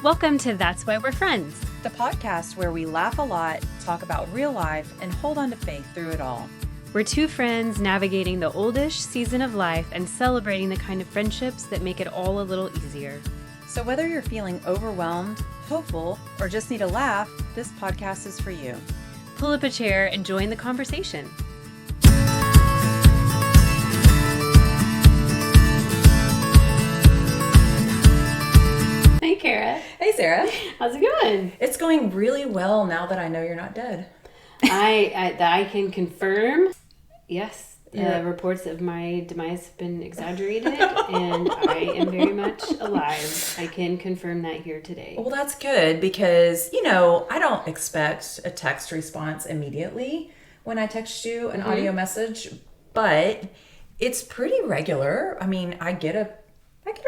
Welcome to That's Why We're Friends. The podcast where we laugh a lot, talk about real life, and hold on to faith through it all. We're two friends navigating the oldish season of life and celebrating the kind of friendships that make it all a little easier. So whether you're feeling overwhelmed, hopeful, or just need a laugh, this podcast is for you. Pull up a chair and join the conversation. Hey, Kara. Hey, Sarah. How's it going? It's going really well now that I know you're not dead. I can confirm, yes, Yeah. reports of my demise have been exaggerated, and I am very much alive. I can confirm that here today. Well, that's good because, I don't expect a text response immediately when I text you an audio message, but it's pretty regular. I mean, I get a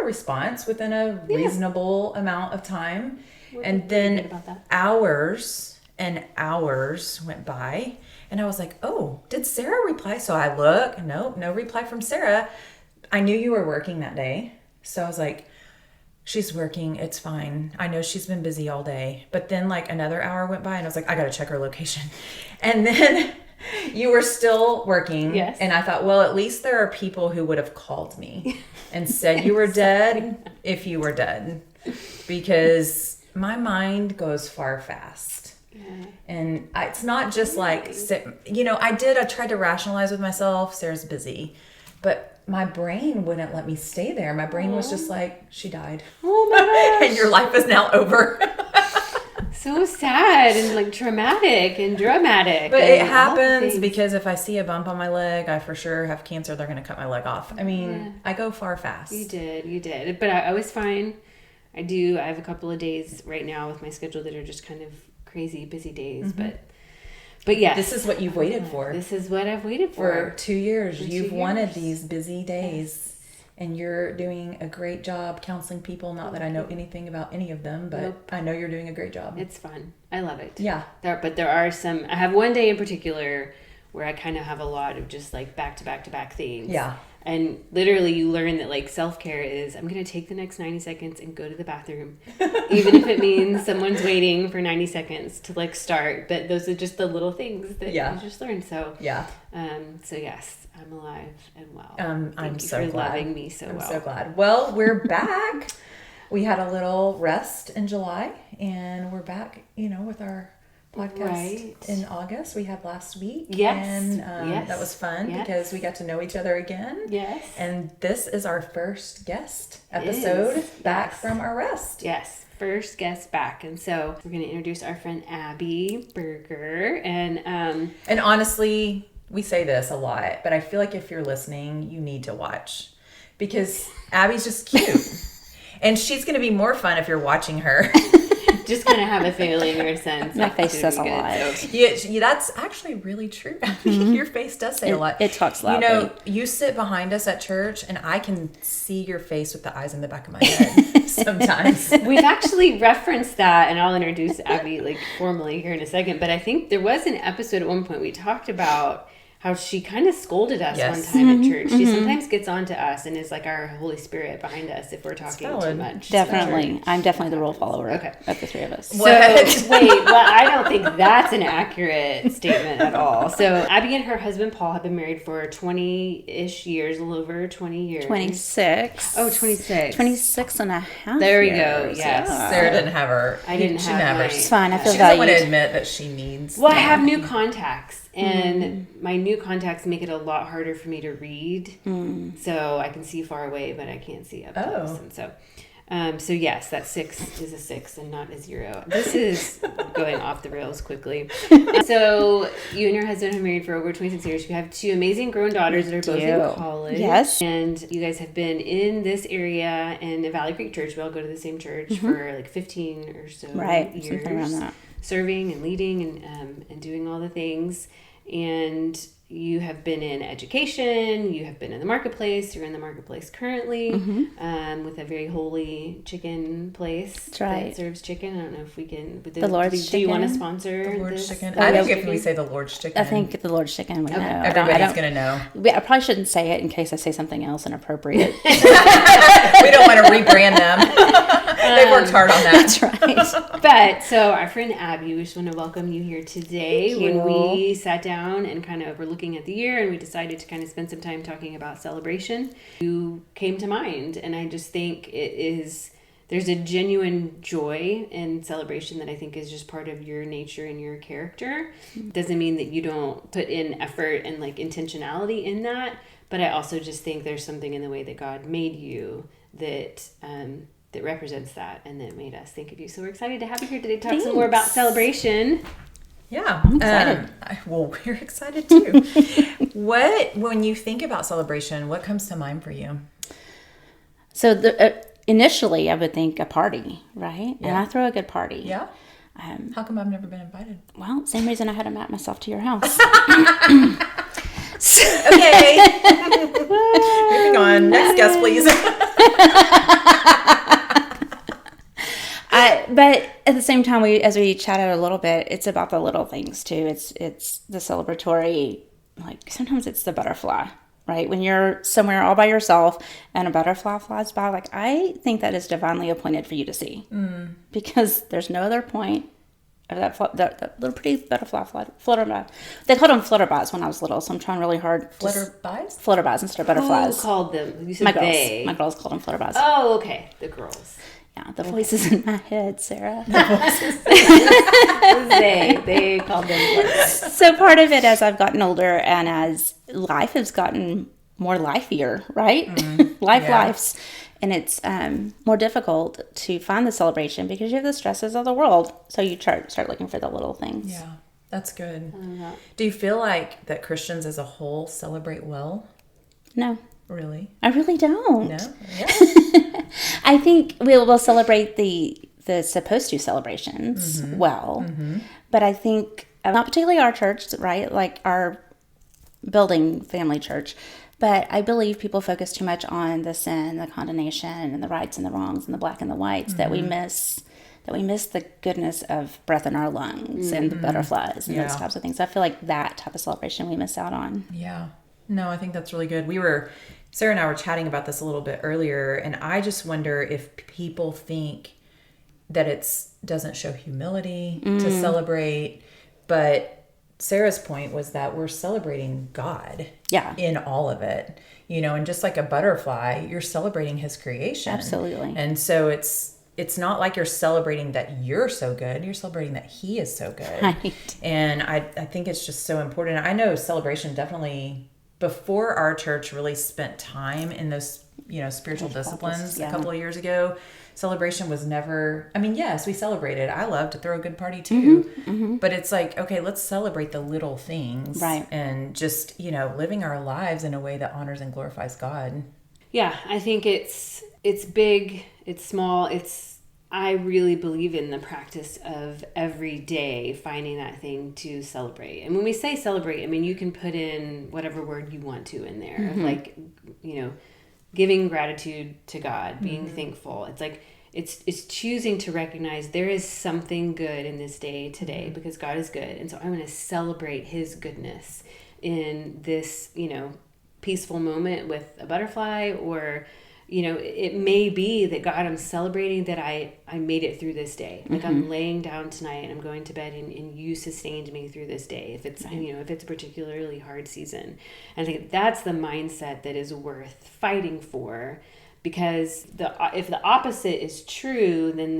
response within a reasonable amount of time. And then hours and hours went by and I was like, oh, did Sarah reply? So I look, no reply from Sarah. I knew you were working that day. So I was like, she's working. It's fine. I know she's been busy all day. But then like another hour went by and I was like, I got to check her location. And then you were still working. Yes. And I thought, well, at least there are people who would have called me and said you were dead if you were dead. Because my mind goes far fast. Yeah. And it's not just like, I tried to rationalize with myself, Sarah's busy. But my brain wouldn't let me stay there. My brain was just like, she died. Oh my gosh. And your life is now over. So sad and like traumatic and dramatic. But it happens because if I see a bump on my leg, I for sure have cancer. They're going to cut my leg off. I mean, I go far fast. You did. But I was fine. I have a couple of days right now with my schedule that are just kind of crazy, busy days. But yes. This is what you've waited for. This is what I've waited for. For 2 years. You've wanted these busy days. Yes. And you're doing a great job counseling people. Not that I know anything about any of them, but I know you're doing a great job. It's fun. I love it. Yeah. But there are some, I have one day in particular where I kind of have a lot of just like back to back things. Yeah. And literally you learn that like self-care is I'm going to take the next 90 seconds and go to the bathroom. Even if it means someone's waiting for 90 seconds to like start. But those are just the little things that you just learn. So, so yes, I'm alive and well. I'm so glad. Loving me so well. I'm so glad. Well, we're back. We had a little rest in July and we're back, with our podcast in August. We had last week. Yes. And that was fun because we got to know each other again. Yes. And this is our first guest episode back from our rest. Yes. First guest back. And so we're going to introduce our friend Abby Boerger. And honestly, we say this a lot, but I feel like if you're listening, you need to watch because Abby's just cute. And she's going to be more fun if you're watching her. Just kind of have a feeling or sense. My face says a lot. Yeah, that's actually really true. Your face does say a lot. It talks loudly. You sit behind us at church, and I can see your face with the eyes in the back of my head sometimes. We've actually referenced that, and I'll introduce Abby formally here in a second. But I think there was an episode at one point we talked about how she kind of scolded us one time at church. She sometimes gets on to us and is like our Holy Spirit behind us if we're talking too much. Definitely. I'm definitely the rule follower of the three of us. So, I don't think that's an accurate statement at all. So Abby and her husband Paul have been married for 20-ish years, a little over 20 years. 26. Oh, 26. 26 and a half There we years. go, yes. Yeah. Sarah didn't have her. I didn't have her. It's fine. I feel she valued. doesn't want to admit that she needs. Well, I have new contacts. And my new contacts make it a lot harder for me to read. So I can see far away, but I can't see up close. And so yes, that 6 is a 6 and not a 0. This is going off the rails quickly. So you and your husband have been married for over 26 years. You have 2 amazing grown daughters that are both in college. Yes. And you guys have been in this area in the Valley Creek Church. We all go to the same church for like 15 or so years. Something around that. Serving and leading and doing all the things. And you have been in education, you have been in the marketplace, you're in the marketplace currently with a very holy chicken place that serves chicken. I don't know if we can... The Lord's Chicken. Do you want to sponsor the Lord's this? Chicken? I think if we say the Lord's Chicken... I think the Lord's Chicken, we know. Everybody's going to know. I probably shouldn't say it in case I say something else inappropriate. We don't want to rebrand them. They worked hard on that. That's right. But so our friend Abby, we just want to welcome you here today. Thank you. When we sat down and kind of were looking at the year and we decided to kind of spend some time talking about celebration, you came to mind. And I just think there's a genuine joy in celebration that I think is just part of your nature and your character. Doesn't mean that you don't put in effort and like intentionality in that, but I also just think there's something in the way that God made you that that represents that and that made us think of you. So we're excited to have you here today to talk some more about celebration. Yeah. I'm excited. Well, we're excited too. When you think about celebration, what comes to mind for you? So initially, I would think a party, right? Yeah. And I throw a good party. Yeah. How come I've never been invited? Well, same reason I hadn't met myself to your house. Okay. Moving on. Next guest, please. But at the same time, as we chatted a little bit, it's about the little things too. It's the celebratory, like sometimes it's the butterfly, right? When you're somewhere all by yourself and a butterfly flies by, like I think that is divinely appointed for you to see, because there's no other point of that little pretty butterfly flutter by. They called them flutterbys when I was little, so I'm trying really hard. Flutterbys instead of butterflies. Who called them? You said My they. girls. My girls called them flutterbys. Oh, okay. The girls. Yeah, the voices in my head, Sarah. They called them flutterbys. So part of it, as I've gotten older and as life has gotten more lifeier, right? Lives. And it's more difficult to find the celebration because you have the stresses of the world. So you start looking for the little things. Yeah, that's good. Do you feel like that Christians as a whole celebrate well? No. Really? I really don't. No? Yeah. I think we'll celebrate the supposed to celebrations well. But I think, not particularly our church, right? Like our building family church. But I believe people focus too much on the sin, the condemnation, and the rights and the wrongs, and the black and the whites that we miss the goodness of breath in our lungs and the butterflies and those types of things. I feel like that type of celebration we miss out on. Yeah. No, I think that's really good. Sarah and I were chatting about this a little bit earlier, and I just wonder if people think that it doesn't show humility to celebrate, but Sarah's point was that we're celebrating God in all of it, and just like a butterfly, you're celebrating his creation. Absolutely. And so it's not like you're celebrating that you're so good. You're celebrating that he is so good. Right. And I think it's just so important. I know celebration definitely, before our church really spent time in those, spiritual disciplines a couple of years ago, celebration was never, yes, we celebrated. I love to throw a good party too, but it's like, okay, let's celebrate the little things. Right. And just, living our lives in a way that honors and glorifies God. Yeah, I think it's big, it's small, I really believe in the practice of every day finding that thing to celebrate. And when we say celebrate, you can put in whatever word you want to in there, of like, giving gratitude to God, being thankful. It's like, it's choosing to recognize there is something good in this day today because God is good. And so I'm going to celebrate his goodness in this, peaceful moment with a butterfly, or it may be that God, I'm celebrating that I made it through this day. Like I'm laying down tonight and I'm going to bed and you sustained me through this day. If it's, if it's a particularly hard season. And I think that's the mindset that is worth fighting for, because if the opposite is true, then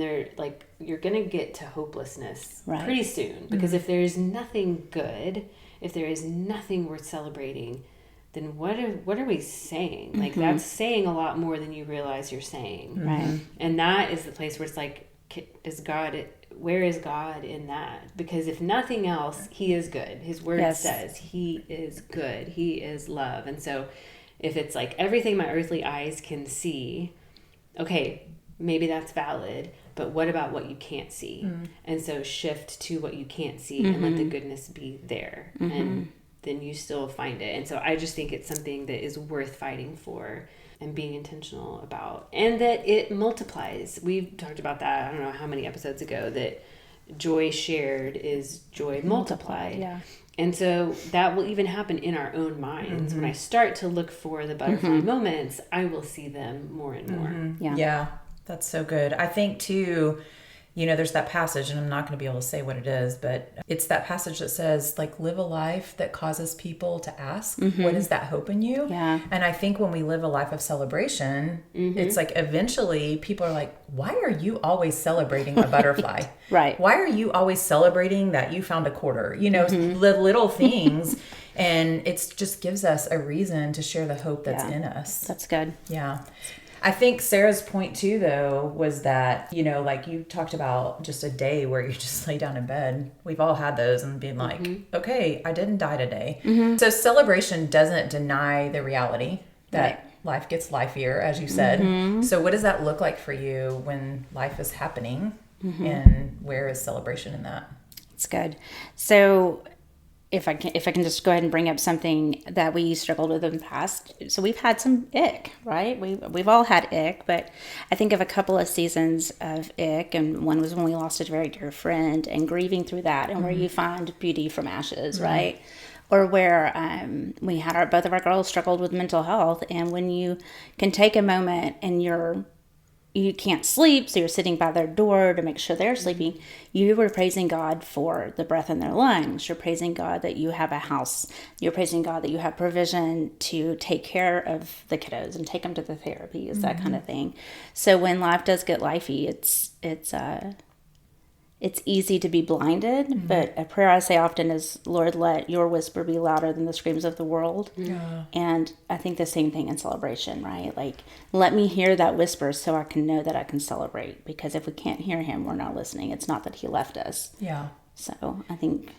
you're going to get to hopelessness pretty soon. Because if there is nothing good, if there is nothing worth celebrating, then what are we saying? Like that's saying a lot more than you realize you're saying. Right. And that is the place where it's like, where is God in that? Because if nothing else, he is good. His word says he is good. He is love. And so if it's like everything my earthly eyes can see, okay, maybe that's valid, but what about what you can't see? And so shift to what you can't see and let the goodness be there. And then you still find it. And so I just think it's something that is worth fighting for and being intentional about, and that it multiplies. We've talked about that, I don't know how many episodes ago, that joy shared is joy multiplied. Yeah. And so that will even happen in our own minds. When I start to look for the butterfly moments, I will see them more and more. Yeah. Yeah. That's so good. I think too, there's that passage, and I'm not going to be able to say what it is, but it's that passage that says, like, live a life that causes people to ask, what is that hope in you? Yeah. And I think when we live a life of celebration, it's like eventually people are like, why are you always celebrating a butterfly? Right. Why are you always celebrating that you found a quarter? The little things. And it just gives us a reason to share the hope that's in us. That's good. Yeah. I think Sarah's point too, though, was that, like you talked about just a day where you just lay down in bed. We've all had those and being like, okay, I didn't die today. So celebration doesn't deny the reality that life gets lifier, as you said. So what does that look like for you when life is happening? And where is celebration in that? It's good. So if I can just go ahead and bring up something that we struggled with in the past. So we've had some ick, right? We've all had ick, but I think of a couple of seasons of ick, and one was when we lost a very dear friend and grieving through that, and where you find beauty from ashes, right? Or where we had both of our girls struggled with mental health, and when you can take a moment and you can't sleep, so you're sitting by their door to make sure they're sleeping. You were praising God for the breath in their lungs. You're praising God that you have a house. You're praising God that you have provision to take care of the kiddos and take them to the therapies, that kind of thing. So when life does get lifey, it's easy to be blinded, but a prayer I say often is, Lord, let your whisper be louder than the screams of the world. Yeah. And I think the same thing in celebration, right? Like, let me hear that whisper so I can know that I can celebrate. Because if we can't hear him, we're not listening. It's not that he left us. Yeah. So I think,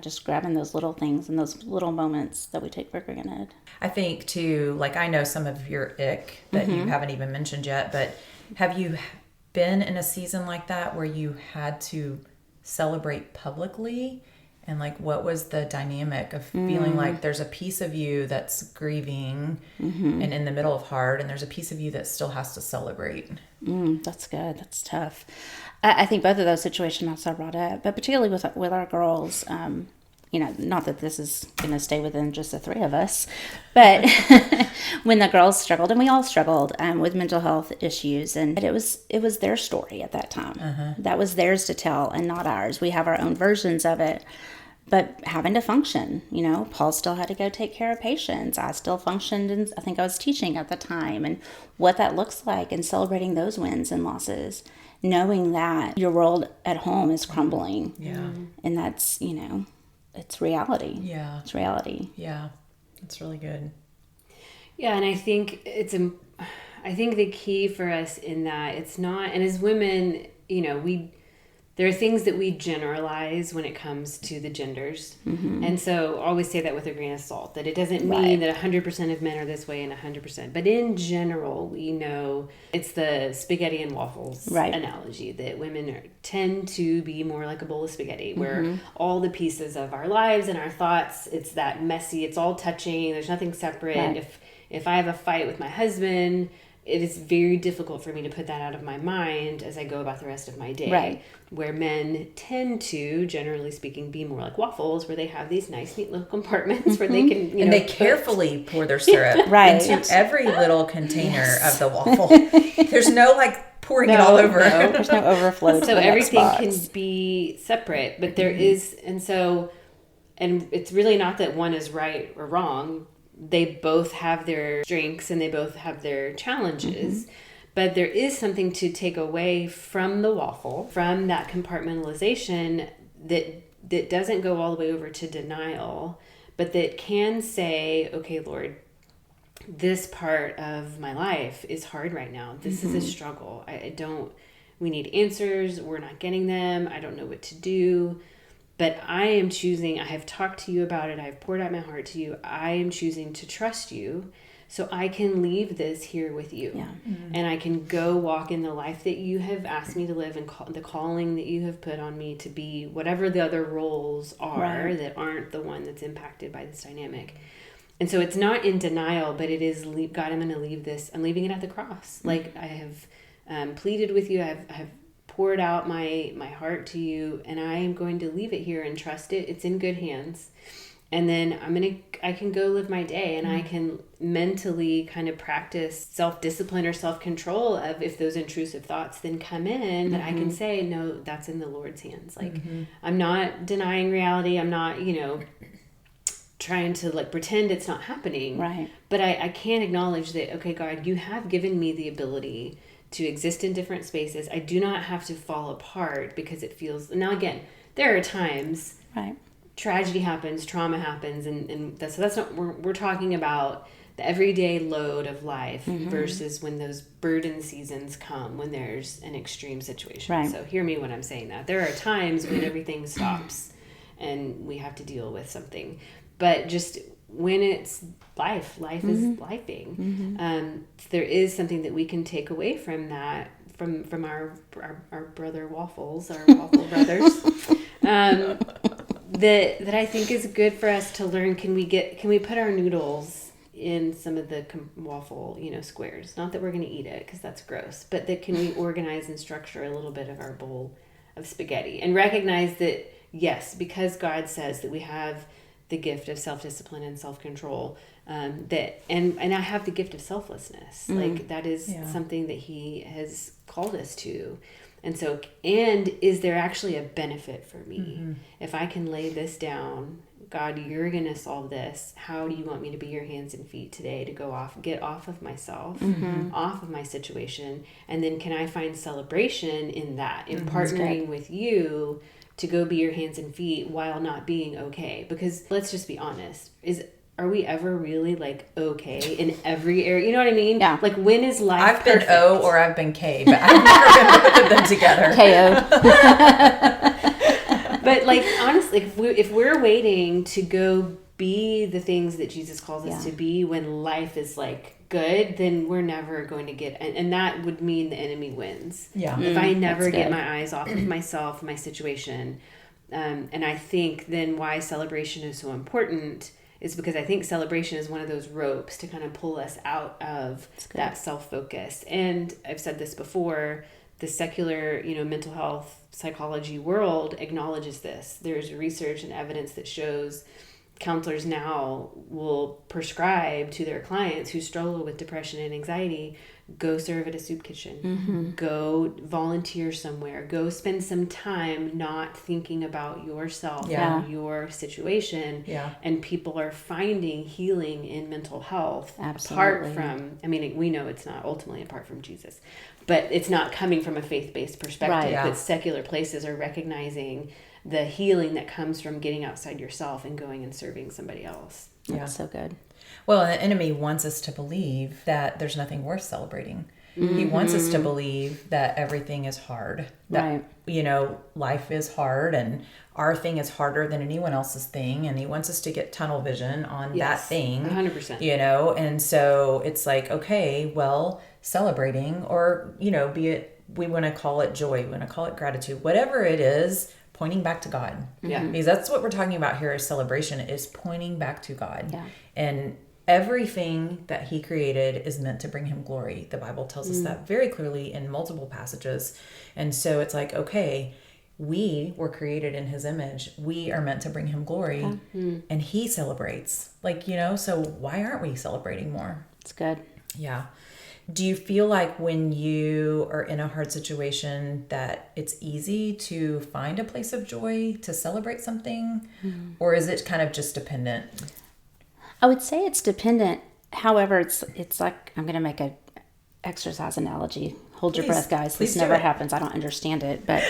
just grabbing those little things and those little moments that we take for granted. I think too, like, I know some of your ick that you haven't even mentioned yet, but have you been in a season like that where you had to celebrate publicly? And like, what was the dynamic of feeling like there's a piece of you that's grieving and in the middle of hard, and there's a piece of you that still has to celebrate? That's good. That's tough. I think both of those situations I brought up, but particularly with our girls, not that this is going to stay within just the three of us, but when the girls struggled, and we all struggled with mental health issues, and it was their story at that time. That was theirs to tell and not ours. We have our own versions of it, but having to function, Paul still had to go take care of patients. I still functioned, and I think I was teaching at the time, and what that looks like, and celebrating those wins and losses, knowing that your world at home is crumbling. Yeah. And that's, it's reality. Yeah. It's reality. Yeah. That's really good. Yeah. And I think the key for us in that it's not, and as women, there are things that we generalize when it comes to the genders. And so I always say that with a grain of salt, that it doesn't mean that 100% of men are this way and 100%. But in general, we know it's the spaghetti and waffles analogy, that women tend to be more like a bowl of spaghetti, where all the pieces of our lives and our thoughts, it's that messy, it's all touching, there's nothing separate. And if I have a fight with my husband, it is very difficult for me to put that out of my mind as I go about the rest of my day. Right. Where men tend to, generally speaking, be more like waffles, where they have these nice, neat little compartments where they can, and they carefully pour their syrup into every little container of the waffle. There's no pouring it all over. No, there's no overflow. So everything can be separate, but there is, and it's really not that one is right or wrong. They both have their strengths and they both have their challenges, but there is something to take away from the waffle, from that compartmentalization that doesn't go all the way over to denial, but that can say, okay, Lord, this part of my life is hard right now. This is a struggle. We need answers. We're not getting them. I don't know what to do. But I am choosing, I have talked to you about it. I've poured out my heart to you. I am choosing to trust you so I can leave this here with you. Yeah. And I can go walk in the life that you have asked me to live, and the calling that you have put on me to be, whatever the other roles are that aren't the one that's impacted by this dynamic. And so it's not in denial, but it is, God, I'm going to leave this. I'm leaving it at the cross. Like, I have pleaded with you. I have poured out my heart to you, and I am going to leave it here and trust it. It's in good hands. And then I can go live my day, and I can mentally kind of practice self-discipline or self-control of if those intrusive thoughts then come in, that I can say, no, that's in the Lord's hands. Like, I'm not denying reality. I'm not, trying to like pretend it's not happening. Right. But I can acknowledge that, okay, God, you have given me the ability to exist in different spaces. I do not have to fall apart because it feels, now again, there are times, right, tragedy happens, trauma happens, and that's not, we're talking about the everyday load of life versus when those burden seasons come, when there's an extreme situation. Right. So hear me when I'm saying that. There are times when everything stops and we have to deal with something. But just when it's life is lifing. There is something that we can take away from that, from our brother Waffles, our Waffle brothers, that I think is good for us to learn. Can we put our noodles in some of the waffle, squares? Not that we're going to eat it because that's gross, but that can we organize and structure a little bit of our bowl of spaghetti and recognize that, yes, because God says that we have the gift of self-discipline and self-control, that and I have the gift of selflessness. Like that is something that he has called us to. And so, and is there actually a benefit for me if I can lay this down? God, you're going to solve this. How do you want me to be your hands and feet today to get off of myself, off of my situation? And then can I find celebration in that, in partnering with you to go be your hands and feet while not being okay? Because let's just be honest, are we ever really like okay in every area? You know what I mean? Yeah. Like, when is life I've perfect? been O or I've been K, but I've never been both of them together. KO. But like, honestly, if we're waiting to go be the things that Jesus calls us to be when life is like good, then we're never going to get, and that would mean the enemy wins. Yeah. If I never get my eyes off of myself, my situation, and I think then why celebration is so important is because I think celebration is one of those ropes to kind of pull us out of that self-focus. And I've said this before, the secular, mental health psychology world acknowledges this. There's research and evidence that shows counselors now will prescribe to their clients who struggle with depression and anxiety, go serve at a soup kitchen, go volunteer somewhere, go spend some time not thinking about yourself and your situation. Yeah. And people are finding healing in mental health apart from, we know it's not ultimately apart from Jesus, but it's not coming from a faith-based perspective. Right, but secular places are recognizing the healing that comes from getting outside yourself and going and serving somebody else. That's so good. Well, the enemy wants us to believe that there's nothing worth celebrating. He wants us to believe that everything is hard. That, life is hard and our thing is harder than anyone else's thing. And he wants us to get tunnel vision on that thing. 100%. And so it's like, okay, well, celebrating or, be it, we want to call it joy, we want to call it gratitude, whatever it is, pointing back to God. Yeah. Because that's what we're talking about here is celebration, is pointing back to God. Yeah. And everything that he created is meant to bring him glory. The Bible tells us that very clearly in multiple passages. And so it's like, okay, we were created in his image. We are meant to bring him glory. And he celebrates. So why aren't we celebrating more? It's good. Yeah. Do you feel like when you are in a hard situation that it's easy to find a place of joy, to celebrate something? Or is it kind of just dependent? I would say it's dependent. However, it's like, I'm going to make a exercise analogy. Hold your breath, guys. This never happens. I don't understand it, but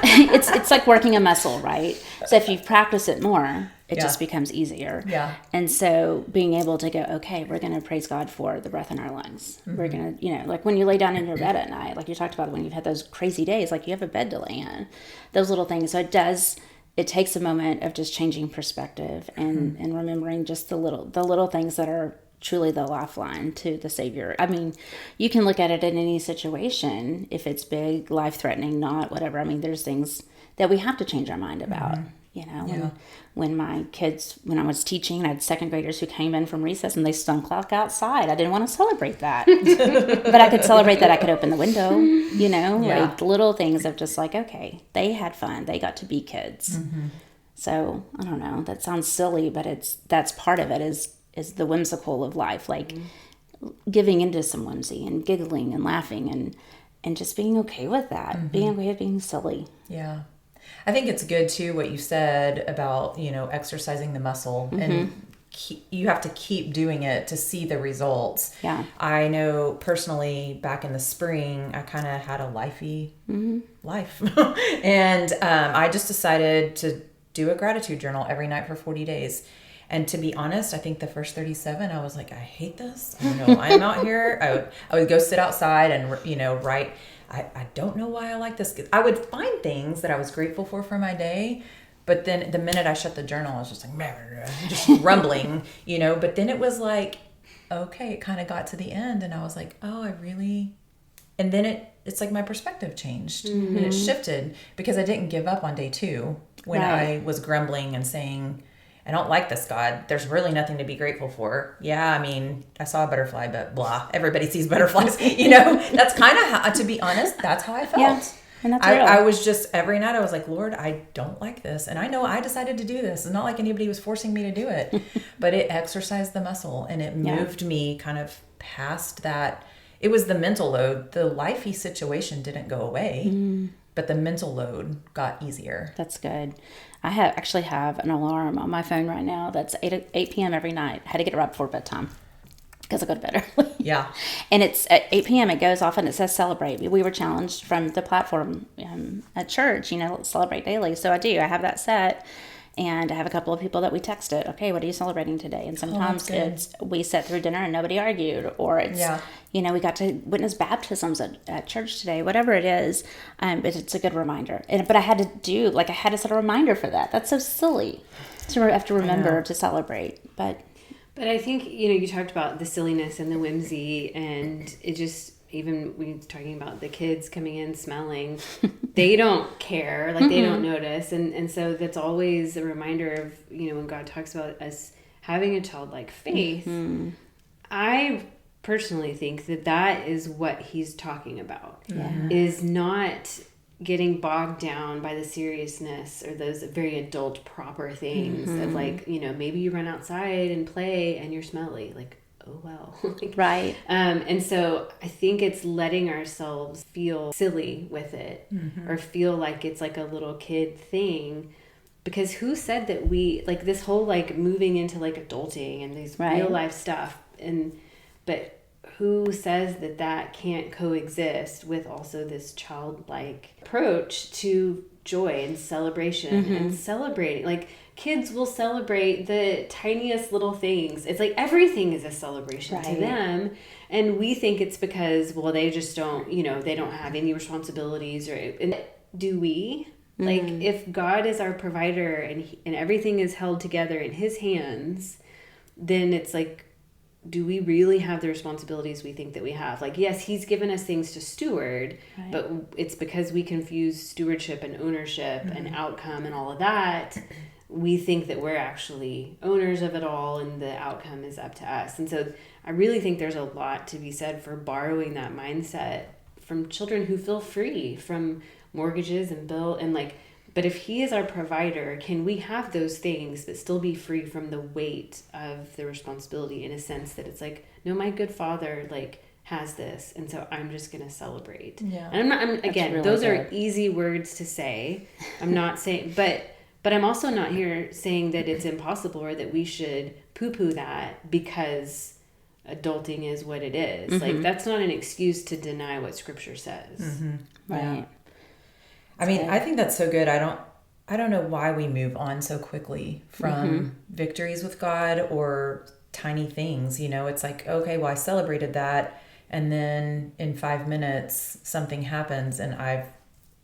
it's like working a muscle, right? So if you practice it more, it just becomes easier. Yeah. And so being able to go, okay, we're going to praise God for the breath in our lungs. We're going to, like when you lay down in your bed at night, like you talked about when you've had those crazy days, like you have a bed to lay in, those little things. So it takes a moment of just changing perspective and remembering just the little things that are truly the lifeline to the Savior. You can look at it in any situation, if it's big, life-threatening, not, whatever. There's things that we have to change our mind about. When my kids, when I was teaching, I had second graders who came in from recess and they stunk like outside. I didn't want to celebrate that. But I could celebrate that I could open the window, like little things of just like, okay, they had fun. They got to be kids. So I don't know. That sounds silly, but that's part of it is the whimsical of life, like giving into some whimsy and giggling and laughing and just being okay with that, being okay with being silly. Yeah. I think it's good too what you said about, exercising the muscle and you have to keep doing it to see the results. Yeah. I know personally back in the spring, I kind of had a lifey life. And I just decided to do a gratitude journal every night for 40 days. And to be honest, I think the first 37, I was like, I hate this. I'm out here. I would go sit outside and, write. I don't know why I like this. I would find things that I was grateful for my day. But then the minute I shut the journal, I was just like, just rumbling, But then it was like, okay, it kind of got to the end. And I was like, oh, and then it's like my perspective changed. And it shifted because I didn't give up on day 2 when I was grumbling and saying, I don't like this, God. There's really nothing to be grateful for. Yeah, I mean, I saw a butterfly, but blah. Everybody sees butterflies. That's kind of how, to be honest, that's how I felt. Yeah, and that's real. I was just, every night I was like, Lord, I don't like this. And I know I decided to do this. It's not like anybody was forcing me to do it. But it exercised the muscle and it moved me kind of past that. It was the mental load. The lifey situation didn't go away. But the mental load got easier. That's good. I actually have an alarm on my phone right now that's 8 p.m. every night. I had to get it right before bedtime because I go to bed early. Yeah. And it's at 8 p.m. It goes off and it says celebrate. We were challenged from the platform at church, celebrate daily. So I do. I have that set. And I have a couple of people that we text it. Okay, what are you celebrating today? And sometimes we sat through dinner and nobody argued, or it's we got to witness baptisms at church today. Whatever it is, but it's a good reminder. But I had to set a reminder for that. That's so silly to have to remember to celebrate. But I think you talked about the silliness and the whimsy, and it just. Even when you're talking about the kids coming in smelling, they don't care, they don't notice. And so that's always a reminder of, when God talks about us having a childlike faith, I personally think that is what he's talking about, is not getting bogged down by the seriousness or those very adult proper things of maybe you run outside and play and you're smelly, oh well. Right. And so I think it's letting ourselves feel silly with it or feel like it's like a little kid thing, because who said that we this whole moving into adulting and these real life stuff, but who says that can't coexist with also this childlike approach to joy and celebration and celebrating? Kids will celebrate the tiniest little things. It's everything is a celebration to them. And we think it's because, they just don't, they don't have any responsibilities. And do we? If God is our provider and everything is held together in his hands, then it's do we really have the responsibilities we think that we have? Yes, he's given us things to steward, but it's because we confuse stewardship and ownership and outcome and all of that. We think that we're actually owners of it all and the outcome is up to us. And so I really think there's a lot to be said for borrowing that mindset from children who feel free from mortgages and but if he is our provider, can we have those things but still be free from the weight of the responsibility, in a sense that it's no, my good father has this, and so I'm just going to celebrate. Yeah. And again, really those are easy words to say. I'm not saying, but I'm also not here saying that it's impossible or that we should poo-poo that because adulting is what it is. That's not an excuse to deny what Scripture says. Right. Yeah. I mean, I think that's so good. I don't know why we move on so quickly from victories with God or tiny things. It's okay, well, I celebrated that, and then in 5 minutes something happens and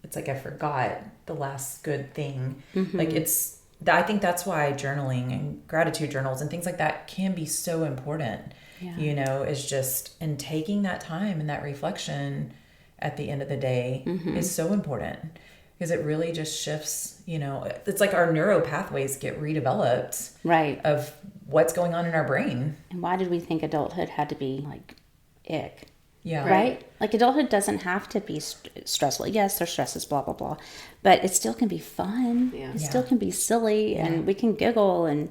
it's I forgot the last good thing. I think that's why journaling and gratitude journals and things like that can be so important. Is just, and taking that time and that reflection at the end of the day is so important, because it really just shifts, it's our neural pathways get redeveloped of what's going on in our brain. And why did we think adulthood had to be ick? Yeah. Right? Like adulthood doesn't have to be stressful. Yes, there's stresses, blah, blah, blah. But it still can be fun. Yeah. It still can be silly and we can giggle and,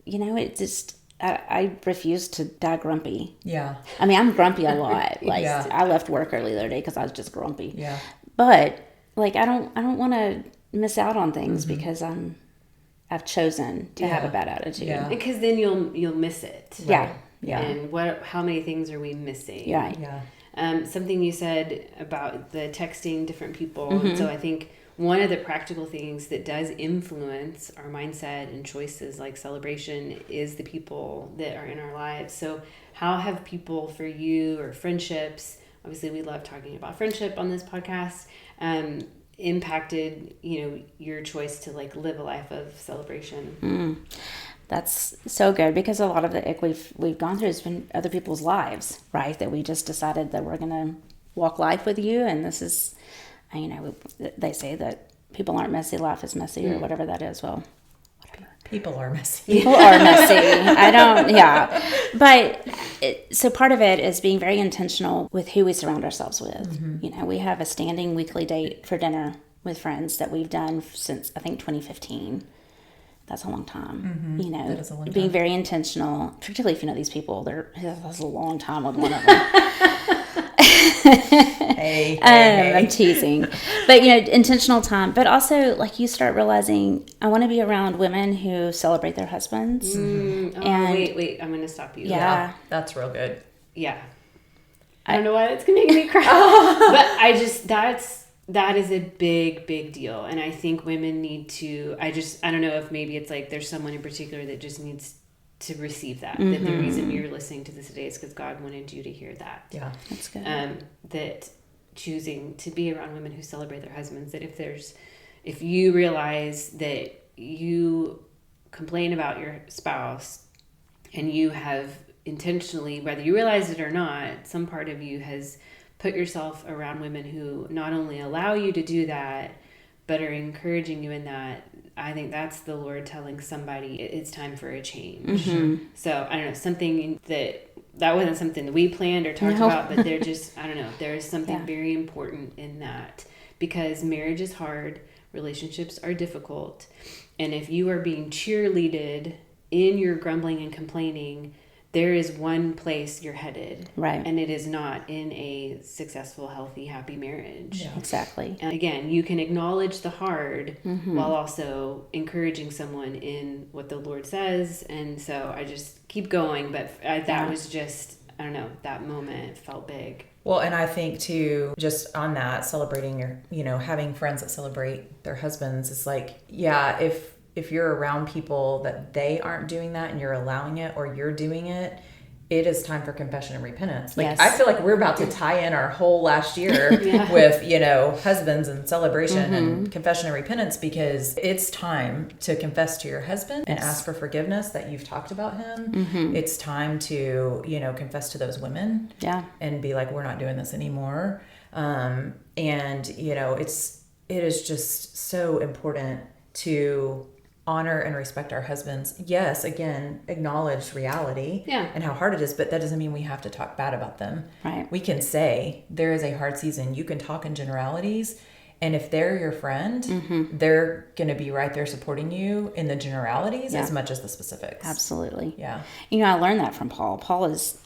it just, I refuse to die grumpy. Yeah. I mean, I'm grumpy a lot. Like Yeah. I left work early the other day because I was just grumpy. Yeah. But like, I don't want to miss out on things because I've chosen to have a bad attitude. Yeah. Because then you'll miss it. Yeah. Yeah. And how many things are we missing? Yeah. Yeah. Something you said about the texting different people. And so I think one of the practical things that does influence our mindset and choices like celebration is the people that are in our lives. So how have people for you or friendships, obviously we love talking about friendship on this podcast, impacted, your choice to like live a life of celebration? That's so good because a lot of the ick we've gone through has been other people's lives, right? That we just decided that we're going to walk life with you. And this is, they say that people aren't messy, life is messy or whatever that is. Well, whatever. People are messy. People are messy. But so part of it is being very intentional with who we surround ourselves with. We have a standing weekly date for dinner with friends that we've done since, I think, 2015. That's a long time. That is a long being time. very intentional, particularly if you know these people. That's a long time with one of them. Hey. I'm teasing, but intentional time. But also, like you start realizing, I want to be around women who celebrate their husbands. And wait, I'm going to stop you. Yeah, That's real good. Yeah. I don't know why that's going to make me cry, but that is a big, big deal. And I think women need to, I don't know if maybe it's like there's someone in particular that just needs to receive that. That the reason you're listening to this today is because God wanted you to hear that. Yeah. that's good. That choosing to be around women who celebrate their husbands, that if you realize that you complain about your spouse and you have intentionally, whether you realize it or not, some part of you has put yourself around women who not only allow you to do that, but are encouraging you in that. I think that's the Lord telling somebody it's time for a change. So I don't know, something that wasn't something that we planned or talked about, but there's something very important in that, because marriage is hard, relationships are difficult, and if you are being cheerleaded in your grumbling and complaining, there is one place you're headed. Right. And it is not in a successful, healthy, happy marriage. Yeah. Exactly. And again, you can acknowledge the hard while also encouraging someone in what the Lord says. And so I just keep going. But that was just, I don't know, that moment felt big. Well, and I think too, just on that, celebrating your, having friends that celebrate their husbands is like, if you're around people that they aren't doing that and you're allowing it or you're doing it, it is time for confession and repentance. Like, Yes. I feel like we're about to tie in our whole last year with, husbands and celebration and confession and repentance, because it's time to confess to your husband and ask for forgiveness that you've talked about him. It's time to, confess to those women and be like, we're not doing this anymore. It is just so important to honor and respect our husbands. Yes, again, acknowledge reality and how hard it is, but that doesn't mean we have to talk bad about them. Right. We can say there is a hard season. You can talk in generalities, and if they're your friend, they're going to be right there supporting you in the generalities as much as the specifics. Absolutely. Yeah. I learned that from Paul. Paul is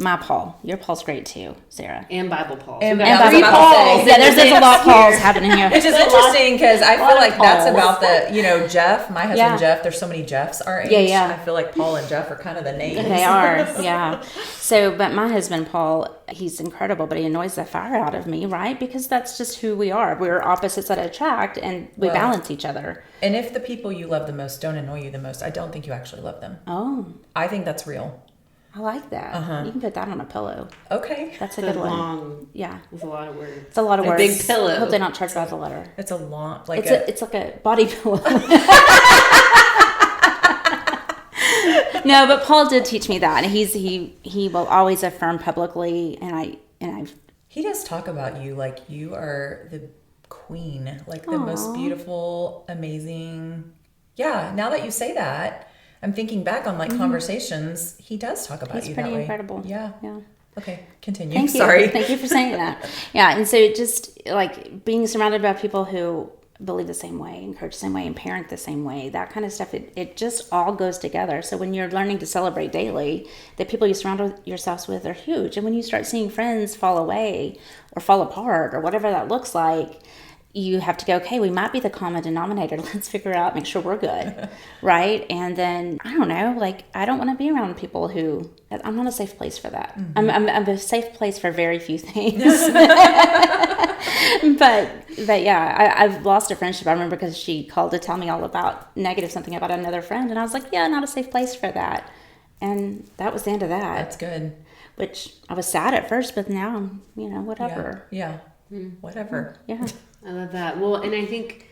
my Paul. Your Paul's great too, Sarah. And Bible Paul. And So Bible three Paul. Pauls. Yeah, there's a lot of Pauls happening here. Which is interesting because I feel like that's Pauls. about the, Jeff, my husband Jeff, there's so many Jeffs our age. Yeah. I feel like Paul and Jeff are kind of the names. They are, yeah. So, but my husband, Paul, he's incredible, but he annoys the fire out of me, right? Because that's just who we are. We're opposites that attract, and we balance each other. And if the people you love the most don't annoy you the most, I don't think you actually love them. Oh, I think that's real. I like that. You can put that on a pillow. Okay. That's a It's good one. long. Yeah. It's a lot of words. It's a lot of words. big pillow. I hope they don't charge by the letter. It's a long, It's like a body pillow. No, but Paul did teach me that, and he will always affirm publicly, and I've. He does talk about you like you are the queen, like the most beautiful, amazing. Yeah. Now that you say that, I'm thinking back on conversations. He does talk about He's you pretty that way. incredible. Yeah. Yeah. Okay, continue. Thank you. Sorry. Thank you for saying that. Yeah, and so just like being surrounded by people who believe the same way, encourage the same way, and parent the same way, that kind of stuff, it just all goes together. So when you're learning to celebrate daily, the people you surround yourselves with are huge. And when you start seeing friends fall away or fall apart or whatever that looks like, you have to go, okay, we might be the common denominator. Let's figure out, make sure we're good, right? And then, I don't know, like, I don't want to be around people who, I'm not a safe place for that. I'm a safe place for very few things. But yeah, I've lost a friendship. I remember because she called to tell me all about something about another friend. And I was like, yeah, not a safe place for that. And that was the end of that. That's good. Which I was sad at first, but now, whatever. Yeah. Whatever. Yeah. I love that. Well, and I think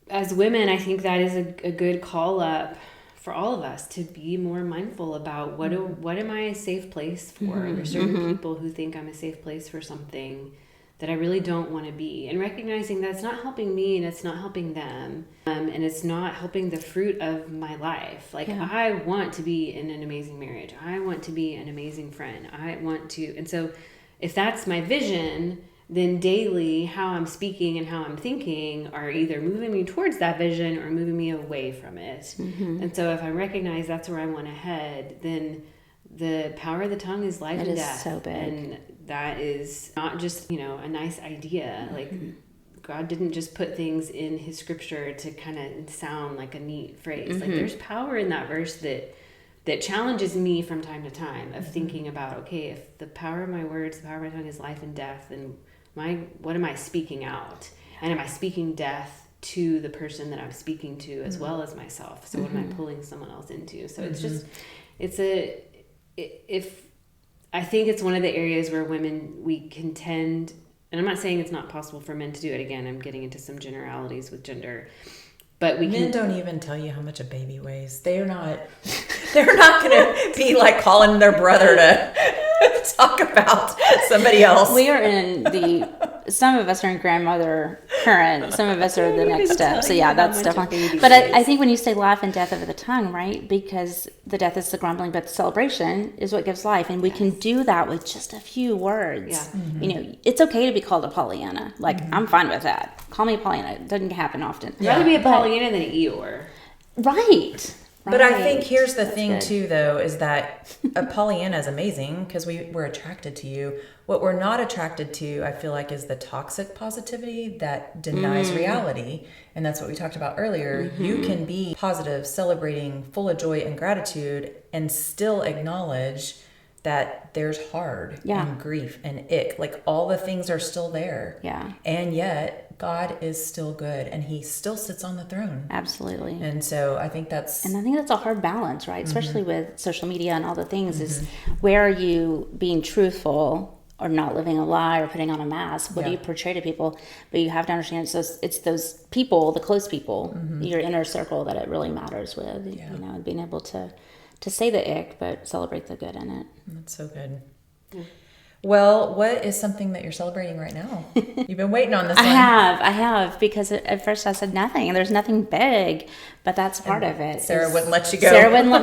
as women, I think that is a good call up for all of us to be more mindful about what am I a safe place for? There's certain people who think I'm a safe place for something that I really don't want to be, and recognizing that it's not helping me and it's not helping them, and it's not helping the fruit of my life. Like, I want to be in an amazing marriage. I want to be an amazing friend. And so if that's my vision, then daily how I'm speaking and how I'm thinking are either moving me towards that vision or moving me away from it. And so if I recognize that's where I want to head, then the power of the tongue is life and death. So big. And that is not just, a nice idea. Like, God didn't just put things in his scripture to kind of sound like a neat phrase. Like, there's power in that verse that challenges me from time to time of thinking about, okay, if the power of my words, the power of my tongue is life and death, then what am I speaking out? And am I speaking death to the person that I'm speaking to as well as myself? So what am I pulling someone else into? So it's just, I think it's one of the areas where women, we can tend, and I'm not saying it's not possible for men to do it. Again, I'm getting into some generalities with gender, but men don't even tell you how much a baby weighs. They're not going to be like calling their brother to talk about somebody else. We are some of us are in grandmother current, some of us are the next step. So yeah, that's definitely. But I think when you say life and death over the tongue, right? Because the death is the grumbling, but the celebration is what gives life. And we can do that with just a few words. Yeah. It's okay to be called a Pollyanna. Like, I'm fine with that. Call me a Pollyanna. It doesn't happen often. I'd rather be a Pollyanna than an Eeyore. Right. But I think here's the thing too, though, is that a Pollyanna is amazing because we're attracted to you. What we're not attracted to, I feel like, is the toxic positivity that denies reality. And that's what we talked about earlier. You can be positive, celebrating, full of joy and gratitude, and still acknowledge that there's hard and grief and ick. Like, all the things are still there. Yeah. And yet God is still good and he still sits on the throne. Absolutely. And so I think that's a hard balance, right? Especially with social media and all the things is where are you being truthful or not living a lie or putting on a mask? What do you portray to people? But you have to understand it's those people, the close people, your inner circle that it really matters with, and being able to say the ick, but celebrate the good in it. That's so good. Yeah. Well, what is something that you're celebrating right now? You've been waiting on this one. I have, because at first I said nothing, and there's nothing big, but that's part of it. Sarah wouldn't let you go. Sarah wouldn't let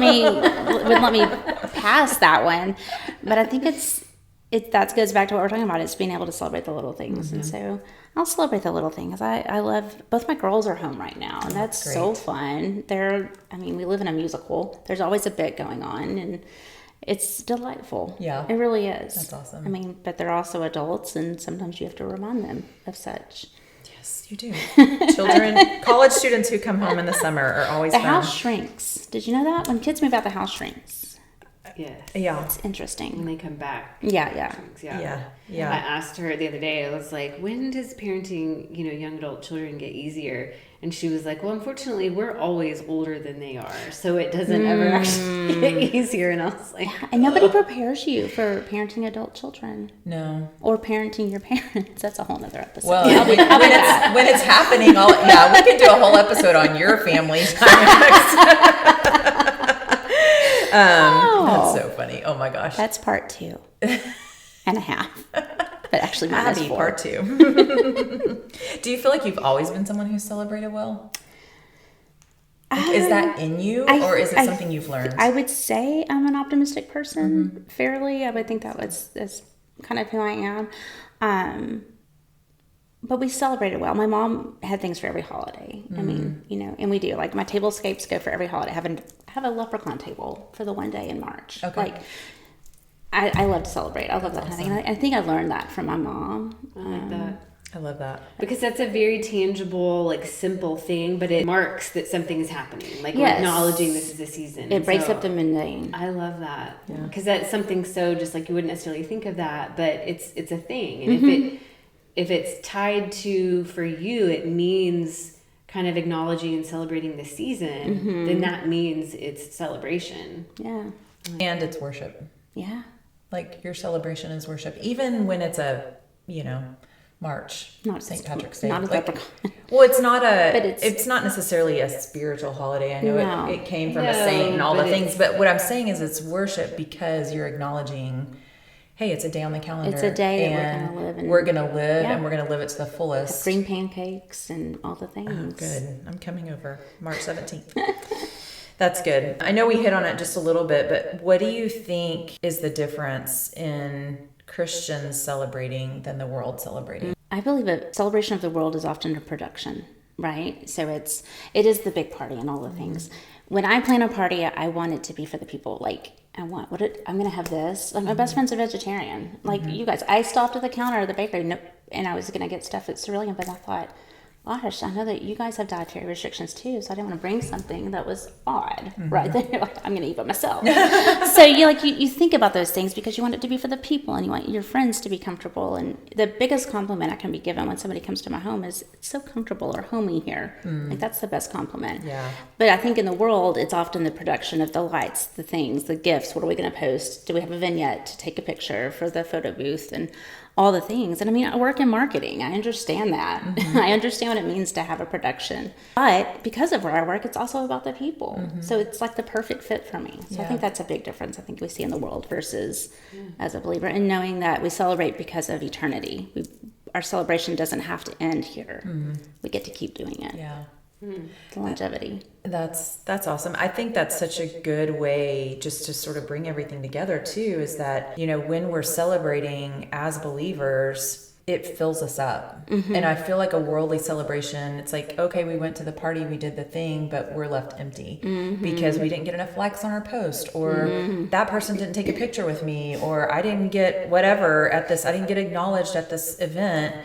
me pass that one. But I think that goes back to what we're talking about. It's being able to celebrate the little things. And so I'll celebrate the little things. I love, both my girls are home right now, and that's so fun. We live in a musical. There's always a bit going on, and it's delightful. Yeah. It really is. That's awesome. But they're also adults, and sometimes you have to remind them of such. Yes, you do. Children, college students who come home in the summer are always The fun. house shrinks. Did you know that? When kids move out, the house shrinks. Yes. Yeah. It's interesting. When they come back. Yeah. I asked her the other day, I was like, when does parenting, young adult children get easier? And she was like, well, unfortunately, we're always older than they are. So it doesn't ever actually get easier. And I was like, and nobody prepares you for parenting adult children. No. Or parenting your parents. That's a whole nother episode. Well, when it's happening, we can do a whole episode on your family dynamics. That's so funny. Oh my gosh. That's part 2 and a half. But actually, mine is 4. Part 2. Do you feel like you've always been someone who celebrated well? Is that in you, or is it something you've learned? I would say I'm an optimistic person, fairly. I would think that's kind of who I am. But we celebrated well. My mom had things for every holiday. I mean, and we do. Like, my tablescapes go for every holiday. I have a leprechaun table for the one day in March. Okay. Like, I love to celebrate. I love that kind of thing. And I think I learned that from my mom. I like that. I love that. Because that's a very tangible, like, simple thing, but it marks that something is happening. Like, we're acknowledging this is a season. It breaks up the mundane. I love that. Because that's something so just, like, you wouldn't necessarily think of that, but it's a thing. And if it's tied to, for you, it means kind of acknowledging and celebrating the season, then that means it's celebration. Yeah. And it's worship. Yeah. Like, your celebration is worship. Even when it's a, March, Not St. Patrick's Day. Not a leprechaun. Well, it's not But it's not necessarily a spiritual holiday. I know No. it came from a saint and all the things, but what I'm saying is it's worship because you're acknowledging, hey, it's a day on the calendar. It's a day that we're going to live and we're going to live it to the fullest. Green pancakes and all the things. Oh, good. I'm coming over March 17th. That's good. I know we hit on it just a little bit, but what do you think is the difference in Christians celebrating than the world celebrating? I believe a celebration of the world is often a production, right? So it is the big party and all the things. When I plan a party, I want it to be for the people. Like, I'm going to have this. Like, my best friend's a vegetarian. Like, you guys, I stopped at the counter of the bakery and I was going to get stuff at Cerulean, but I thought, gosh, I know that you guys have dietary restrictions too, so I didn't want to bring something that was odd, right? Then like, I'm going to eat by myself. So you think about those things because you want it to be for the people and you want your friends to be comfortable. And the biggest compliment I can be given when somebody comes to my home is, it's so comfortable or homey here. Like, that's the best compliment. Yeah. But I think in the world, it's often the production of the lights, the things, the gifts. What are we going to post? Do we have a vignette to take a picture for the photo booth? And all the things. And I mean, I work in marketing. I understand that. I understand what it means to have a production. But because of where I work, it's also about the people. So it's like the perfect fit for me. So I think that's a big difference I think we see in the world versus as a believer. And knowing that we celebrate because of eternity. Our celebration doesn't have to end here. We get to keep doing it. Yeah. The longevity. That's awesome. I think that's such a good way just to sort of bring everything together too, is that, when we're celebrating as believers, it fills us up. And I feel like a worldly celebration, it's like, okay, we went to the party, we did the thing, but we're left empty because we didn't get enough likes on our post, or that person didn't take a picture with me, or I didn't get whatever I didn't get acknowledged at this event.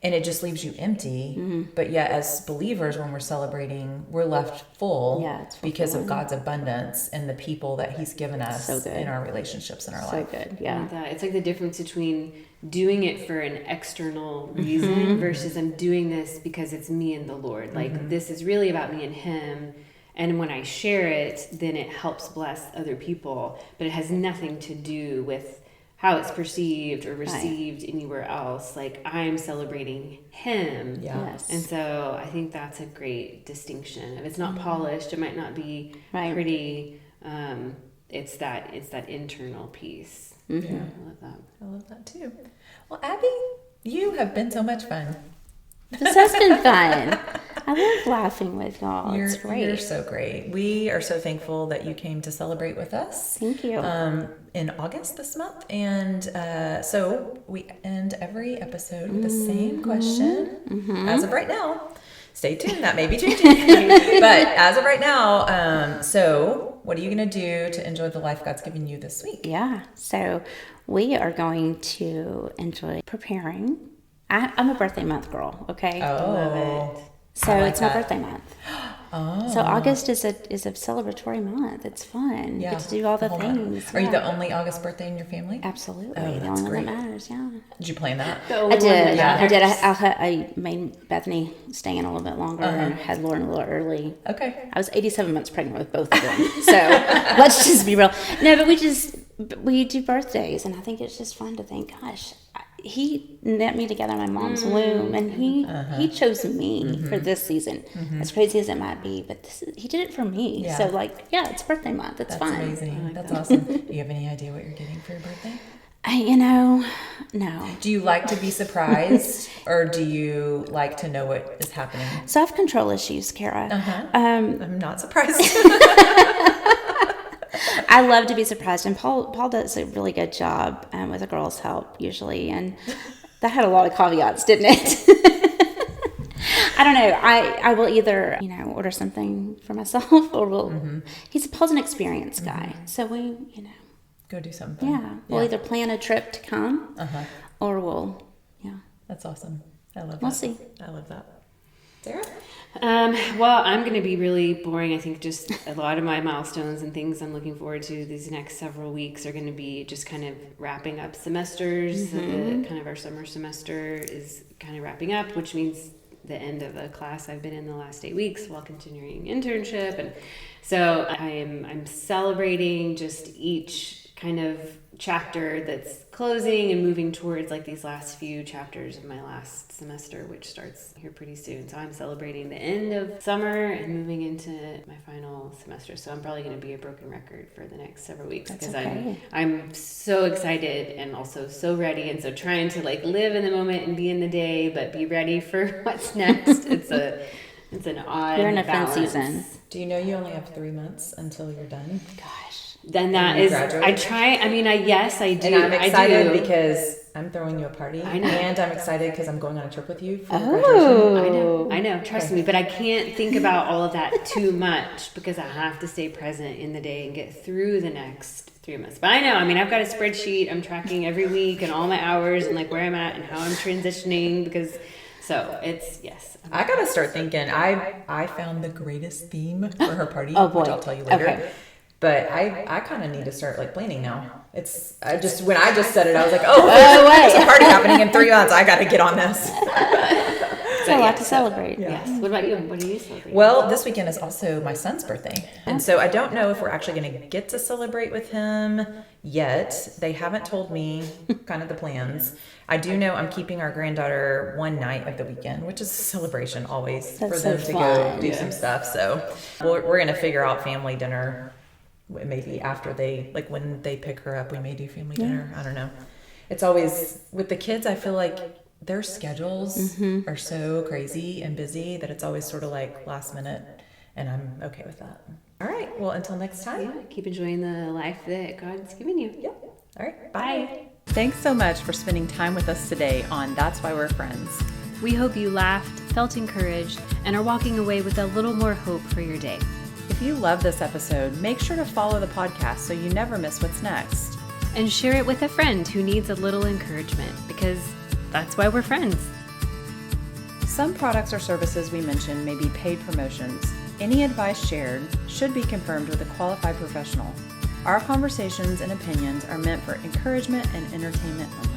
And it just leaves you empty. But yet, as believers, when we're celebrating, we're left full because of God's abundance and the people that He's given us in our relationships in our life. So good, yeah. It's like the difference between doing it for an external reason versus I'm doing this because it's me and the Lord. Like, this is really about me and Him. And when I share it, then it helps bless other people. But it has nothing to do with how it's perceived or received anywhere else. Like, I'm celebrating Him. Yes. And so I think that's a great distinction. If it's not polished, it might not be pretty. It's that internal piece. Yeah. I love that. I love that too. Well, Abby, you have been so much fun. This has been fun. I love laughing with y'all. It's great. You're so great. We are so thankful that you came to celebrate with us. Thank you. In August this month. And so we end every episode with the same question. As of right now, stay tuned. That may be changing. But as of right now, so what are you going to do to enjoy the life God's given you this week? Yeah. So we are going to enjoy preparing. I'm a birthday month girl, okay? Oh, Love it. So like it's that. my birthday month. Oh. So August is a celebratory month. It's fun. Yeah. Get to do all the things. Are you the only August birthday in your family? Absolutely. Oh, the that's only one great. that matters, yeah. Did you plan that? I did. I did. I made Bethany stay in a little bit longer and had Lauren a little early. Okay. I was 87 months pregnant with both of them. So let's just be real. No, but we do birthdays, and I think it's just fun to think, gosh, He knit me together in my mom's womb, and he chose me for this season. As crazy as it might be, but He did it for me. Yeah. So it's birthday month. It's That's fun. amazing. That's awesome. Do you have any idea what you're getting for your birthday? No. Do you like to be surprised, or do you like to know what is happening? Self-control issues, Kara. I'm not surprised. I love to be surprised, and Paul does a really good job with the girls' help usually, and that had a lot of caveats, didn't it? I don't know. I will either order something for myself, or Paul's an experienced guy, so we go do something. Yeah, we'll either plan a trip to come, or we'll That's awesome. I love that. We'll see. I love that. Sarah? Well, I'm going to be really boring. I think just a lot of my milestones and things I'm looking forward to these next several weeks are going to be just kind of wrapping up semesters. Kind of our summer semester is kind of wrapping up, which means the end of a class I've been in the last 8 weeks while continuing internship. And so I'm celebrating just each kind of chapter that's closing and moving towards like these last few chapters of my last semester, which starts here pretty soon. So I'm celebrating the end of summer and moving into my final semester. So I'm probably going to be a broken record for the next several weeks because I'm so excited and also so ready, and so trying to like live in the moment and be in the day, but be ready for what's next. It's an odd You're in a balance. fun season. Do you know you only have 3 months until you're done? Gosh. Then that is, graduate? I try, I mean, yes, I do. And I'm excited I do. because I'm throwing you a party. I know. And I'm excited because I'm going on a trip with you for your graduation. I know, trust me, but I can't think about all of that too much because I have to stay present in the day and get through the next 3 months. But I know, I mean, I've got a spreadsheet. I'm tracking every week and all my hours and like where I'm at and how I'm transitioning because, so it's, yes. I got to start thinking. I found the greatest theme for her party, Oh, boy. which I'll tell you later. Okay. But I kind of need to start like planning now. When I just said it, I was like, there's a party happening in 3 months. I got to get on this. It's a lot to celebrate. Yes. What about you? What are you celebrating? Well, this weekend is also my son's birthday. And so I don't know if we're actually going to get to celebrate with him yet. They haven't told me kind of the plans. I do know I'm keeping our granddaughter one night of the weekend, which is a celebration always for them to go do some stuff. So we're going to figure out family dinner. Maybe after when they pick her up, we may do family dinner. I don't know. It's always, with the kids, I feel like their schedules are so crazy and busy that it's always sort of like last minute, and I'm okay with that. All right. Well, until next time. Yeah, keep enjoying the life that God's given you. Yep. All right. Bye. Thanks so much for spending time with us today on That's Why We're Friends. We hope you laughed, felt encouraged, and are walking away with a little more hope for your day. If you love this episode, make sure to follow the podcast so you never miss what's next. And share it with a friend who needs a little encouragement, because that's why we're friends. Some products or services we mention may be paid promotions. Any advice shared should be confirmed with a qualified professional. Our conversations and opinions are meant for encouragement and entertainment only.